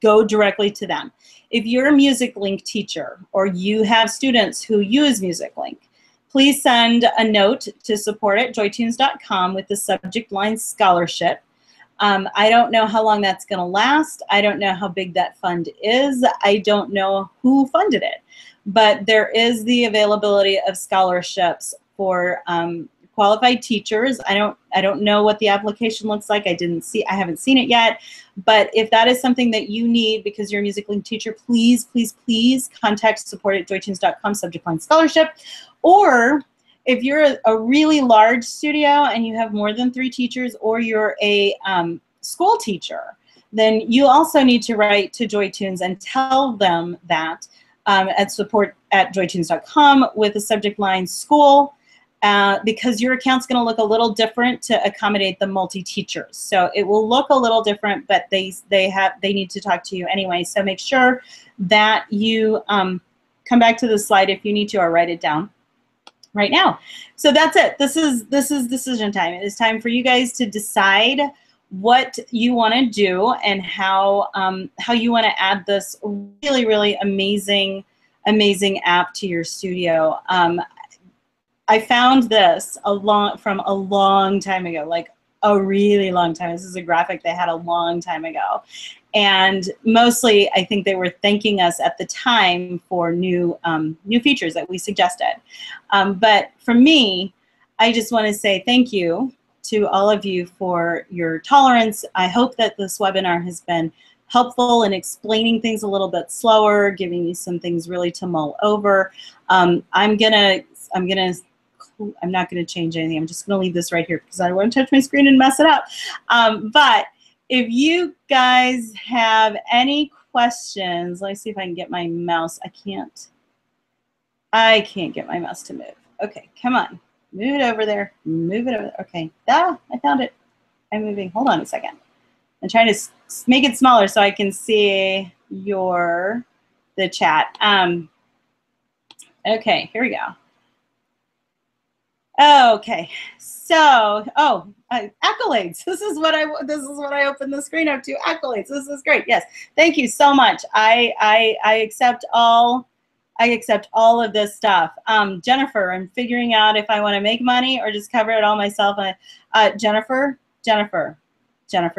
go directly to them. If you're a Music Link teacher or you have students who use Music Link, please send a note to support@joytunes.com with the subject line scholarship. I don't know how long that's going to last. I don't know how big that fund is. I don't know who funded it. But there is the availability of scholarships for qualified teachers. I don't know what the application looks like. I haven't seen it yet. But if that is something that you need because you're a Music Link teacher, please, please, please contact support@joytunes.com, subject line scholarship. Or if you're a really large studio and you have more than 3 teachers, or you're a school teacher, then you also need to write to JoyTunes and tell them that at support@joytunes.com with the subject line school, because your account's going to look a little different to accommodate the multi-teachers. So it will look a little different, but they need to talk to you anyway. So make sure that you come back to the slide if you need to, or write it down right now. So that's it. This is decision time. It is time for you guys to decide what you want to do and how you want to add this really, really amazing app to your studio. I found this from a long time ago, like a really long time. This is a graphic they had a long time ago. And mostly, I think they were thanking us at the time for new features that we suggested. But for me, I just want to say thank you to all of you for your tolerance. I hope that this webinar has been helpful in explaining things a little bit slower, giving you some things really to mull over. I'm not going to change anything. I'm just going to leave this right here because I don't want to touch my screen and mess it up. But if you guys have any questions, let me see if I can get my mouse. I can't get my mouse to move. Okay, come on. Move it over there. Move it over there. Okay. I found it. I'm moving. Hold on a second. I'm trying to make it smaller so I can see the chat. Okay, here we go. Okay, so accolades. This is what I opened the screen up to. Accolades. This is great. Yes, thank you so much. I accept all of this stuff. Jennifer, I'm figuring out if I want to make money or just cover it all myself. Jennifer,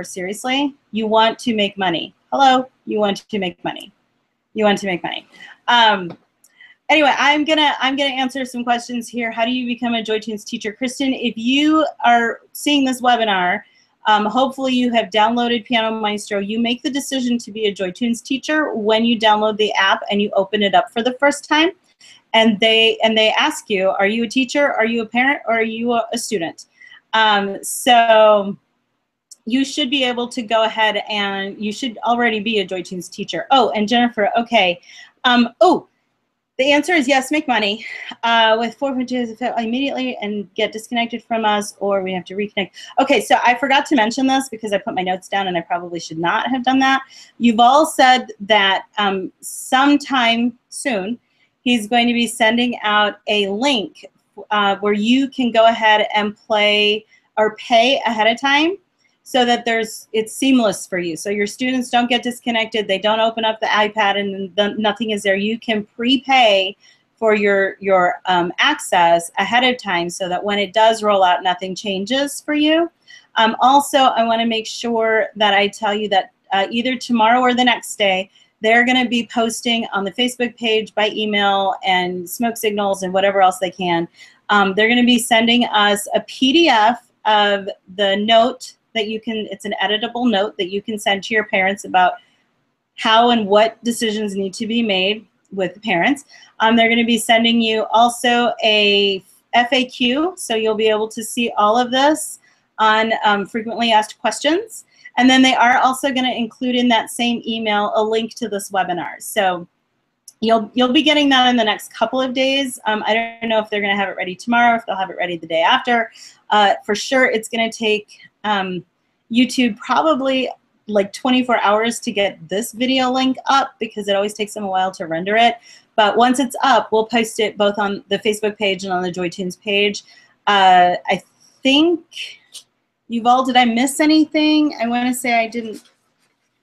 seriously, you want to make money? Hello, you want to make money? You want to make money? Anyway, I'm gonna answer some questions here. How do you become a JoyTunes teacher? Kristen, if you are seeing this webinar, hopefully you have downloaded Piano Maestro. You make the decision to be a JoyTunes teacher when you download the app and you open it up for the first time. And they ask you, are you a teacher, are you a parent, or are you a student? So you should be able to go ahead and you should already be a JoyTunes teacher. Oh, and Jennifer, okay. The answer is yes, make money. With 4.2 immediately and get disconnected from us, or we have to reconnect. Okay, so I forgot to mention this because I put my notes down and I probably should not have done that. You've all said that sometime soon he's going to be sending out a link where you can go ahead and play or pay ahead of time, so that it's seamless for you. So your students don't get disconnected. They don't open up the iPad and nothing is there. You can prepay for your access ahead of time so that when it does roll out, nothing changes for you. Also, I want to make sure that I tell you that either tomorrow or the next day, they're going to be posting on the Facebook page by email and smoke signals and whatever else they can. They're going to be sending us a PDF of the note that you can, it's an editable note that you can send to your parents about how and what decisions need to be made with the parents. They're going to be sending you also a FAQ, so you'll be able to see all of this on frequently asked questions. And then they are also going to include in that same email a link to this webinar. So you'll be getting that in the next couple of days. I don't know if they're going to have it ready tomorrow, if they'll have it ready the day after. For sure, it's going to take YouTube probably like 24 hours to get this video link up because it always takes them a while to render it. But once it's up, we'll post it both on the Facebook page and on the JoyTunes page. I think, Yuval, did I miss anything? I want to say I didn't.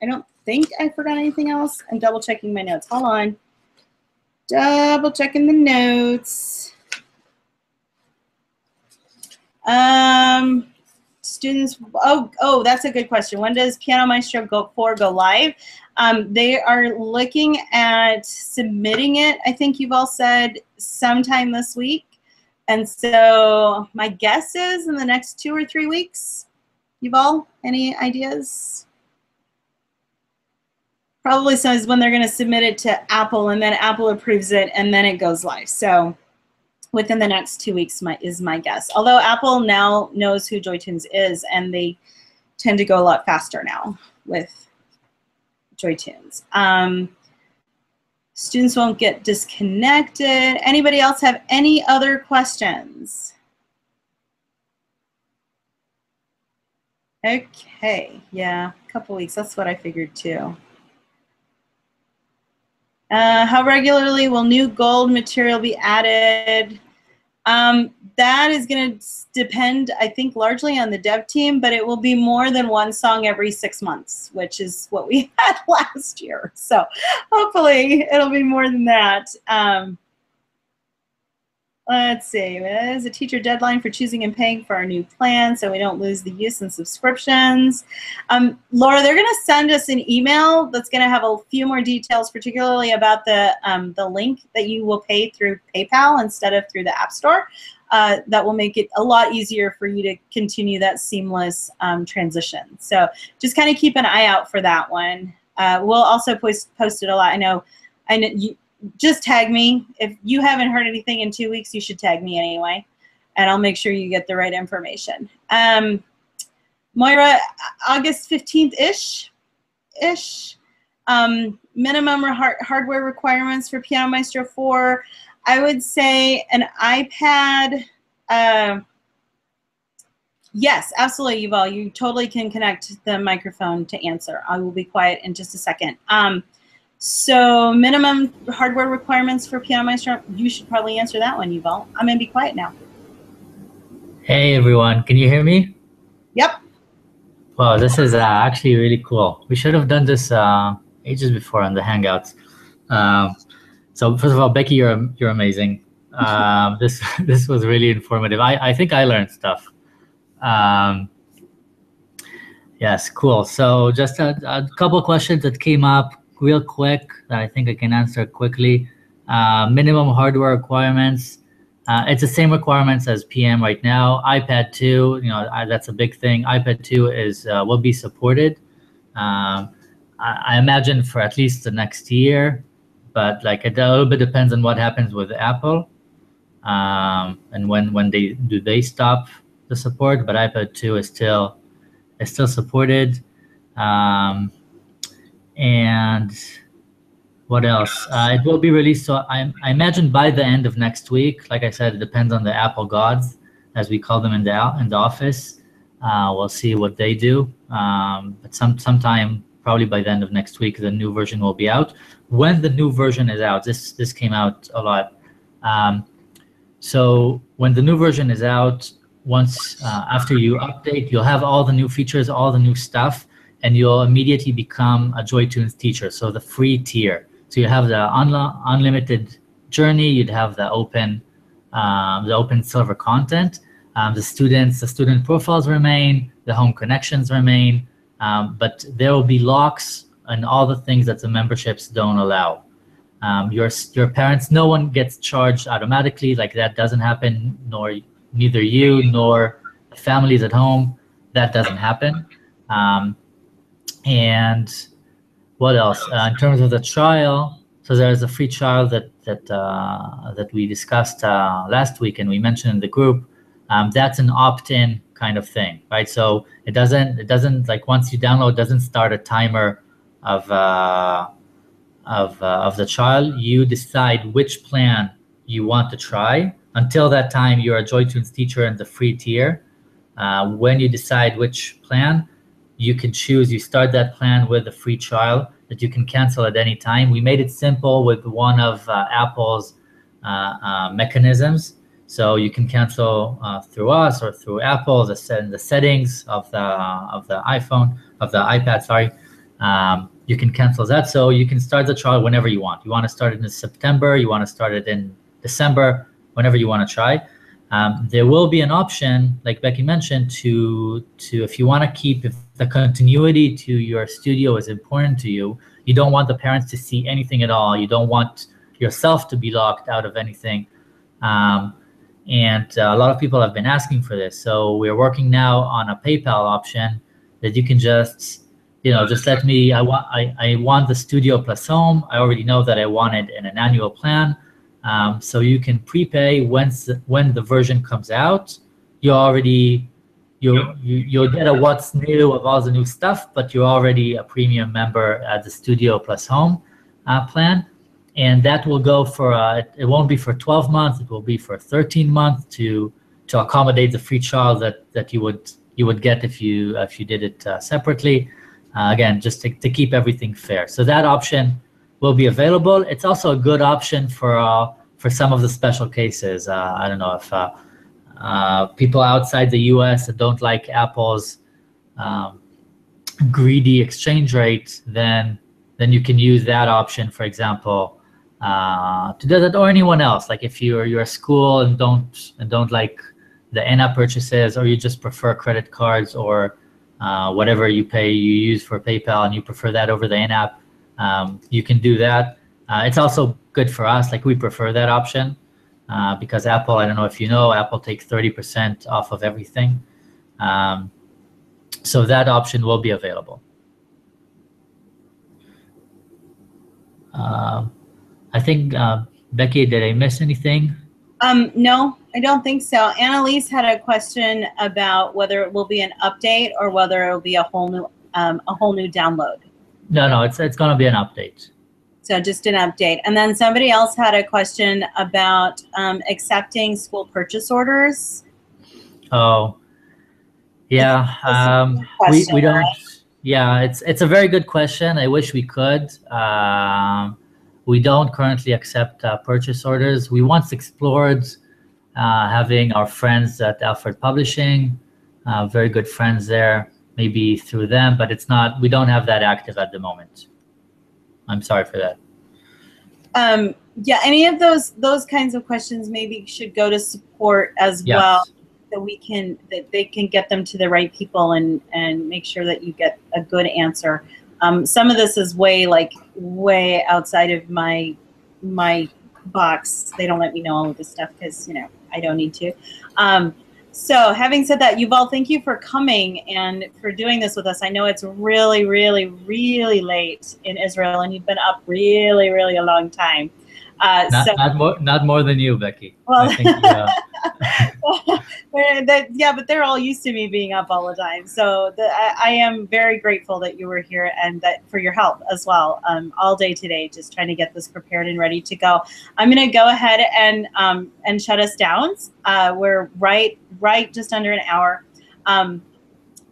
I don't think I forgot anything else. I'm double checking my notes. Hold on. Double checking the notes. Students, oh, that's a good question. When does Piano Maestro 4 go live? They are looking at submitting it, I think you've all said, sometime this week. And so my guess is in the next 2 or 3 weeks. You've all, any ideas? Probably so is when they're going to submit it to Apple, and then Apple approves it, and then it goes live. So within the next 2 weeks is my guess. Although Apple now knows who JoyTunes is, and they tend to go a lot faster now with JoyTunes. Students won't get disconnected. Anybody else have any other questions? Okay, yeah, a couple weeks. That's what I figured too. How regularly will new gold material be added? That is going to depend, I think, largely on the dev team, but it will be more than one song every 6 months, which is what we had last year. So hopefully it'll be more than that. Let's see, there's a teacher deadline for choosing and paying for our new plan so we don't lose the use and subscriptions. Laura, they're going to send us an email that's going to have a few more details, particularly about the link that you will pay through PayPal instead of through the App Store. That will make it a lot easier for you to continue that seamless transition. So just kind of keep an eye out for that one. We'll also post it a lot. I know you. Just tag me. If you haven't heard anything in 2 weeks, you should tag me anyway, and I'll make sure you get the right information. Moira, August 15th-ish. Minimum hardware requirements for Piano Maestro 4. I would say an iPad. Yes, absolutely, Yuval. You totally can connect the microphone to answer. I will be quiet in just a second. So minimum hardware requirements for Piano Maestro, you should probably answer that one, Yuval. I'm going to be quiet now. Hey, everyone. Can you hear me? Yep. Wow, this is actually really cool. We should have done this ages before on the Hangouts. So first of all, Becki, you're amazing. This was really informative. I think I learned stuff. Yes, cool. So just a couple of questions that came up real quick that I think I can answer quickly. Minimum hardware requirements. It's the same requirements as PM right now. iPad 2, that's a big thing. iPad 2 will be supported. I imagine for at least the next year, but like it a little bit depends on what happens with Apple, and when they stop the support. But iPad 2 is still supported. And what else? It will be released, so I imagine by the end of next week. Like I said, it depends on the Apple gods, as we call them in the office. We'll see what they do. But sometime, probably by the end of next week, the new version will be out. When the new version is out, this came out a lot. So when the new version is out, once after you update, you'll have all the new features, all the new stuff, and you'll immediately become a JoyTunes teacher, so the free tier. So you have the unlimited journey, you'd have the open silver content. The student profiles remain, the home connections remain, but there will be locks and all the things that the memberships don't allow. Your parents, no one gets charged automatically, like that doesn't happen, neither you nor the families at home, that doesn't happen. And What else? In terms of the trial, so there's a free trial that we discussed last week, and we mentioned in the group. That's an opt-in kind of thing, right? So it doesn't like once you download, it doesn't start a timer of the trial. You decide which plan you want to try. Until that time, you're a JoyTunes teacher in the free tier. When you decide which plan, you can choose. You start that plan with a free trial that you can cancel at any time. We made it simple with one of Apple's mechanisms. So you can cancel through us or through Apple. The settings of the iPad. Sorry, you can cancel that. So you can start the trial whenever you want. You want to start it in September. You want to start it in December. Whenever you want to try. There will be an option, like Becki mentioned, to if you want to keep, if the continuity to your studio is important to you, you don't want the parents to see anything at all. You don't want yourself to be locked out of anything. And a lot of people have been asking for this. So we're working now on a PayPal option that you can just, just let me, I want the studio plus home. I already know that I want it in an annual plan. So you can prepay when the version comes out. You'll get a what's new of all the new stuff, but you're already a premium member at the Studio Plus Home plan, and that will go for it won't be for 12 months. It will be for 13 months to accommodate the free trial that you would get if you did it separately. Again, just to keep everything fair. So that option will be available. It's also a good option for some of the special cases. I don't know if people outside the U.S. that don't like Apple's greedy exchange rate, then you can use that option, for example, to do that, or anyone else. Like if you're a school and don't like the in-app purchases, or you just prefer credit cards or whatever you use for PayPal, and you prefer that over the in-app. You can do that. It's also good for us. Like we prefer that option because Apple, I don't know if you know, Apple takes 30% off of everything. So that option will be available. I think, Becki, did I miss anything? No, I don't think so. Annalise had a question about whether it will be an update or whether it will be a whole new download. No, it's going to be an update. So just an update. And then somebody else had a question about accepting school purchase orders. Oh, yeah. We don't. Right? Yeah, it's a very good question. I wish we could. We don't currently accept purchase orders. We once explored having our friends at Alfred Publishing, very good friends there, maybe through them, but it's not. We don't have that active at the moment. I'm sorry for that. Yeah, any of those kinds of questions maybe should go to support as well, so they can get them to the right people and make sure that you get a good answer. Some of this is way outside of my box. They don't let me know all of this stuff because I don't need to. So having said that, Yuval, thank you for coming and for doing this with us. I know it's really, really, really late in Israel, and you've been up really, really a long time. Not more than you, Becki. Well, I think, yeah, but they're all used to me being up all the time. So I am very grateful that you were here and that for your help as well all day today, just trying to get this prepared and ready to go. I'm going to go ahead and shut us down. We're right just under an hour.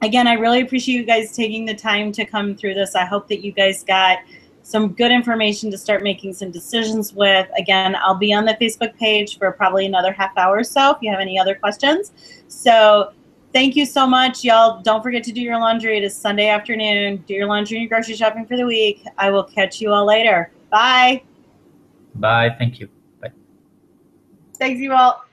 Again, I really appreciate you guys taking the time to come through this. I hope that you guys got some good information to start making some decisions with. Again, I'll be on the Facebook page for probably another half hour or so if you have any other questions. So thank you so much, y'all. Don't forget to do your laundry. It is Sunday afternoon. Do your laundry and your grocery shopping for the week. I will catch you all later. Bye. Bye. Thank you. Bye. Thanks, you all.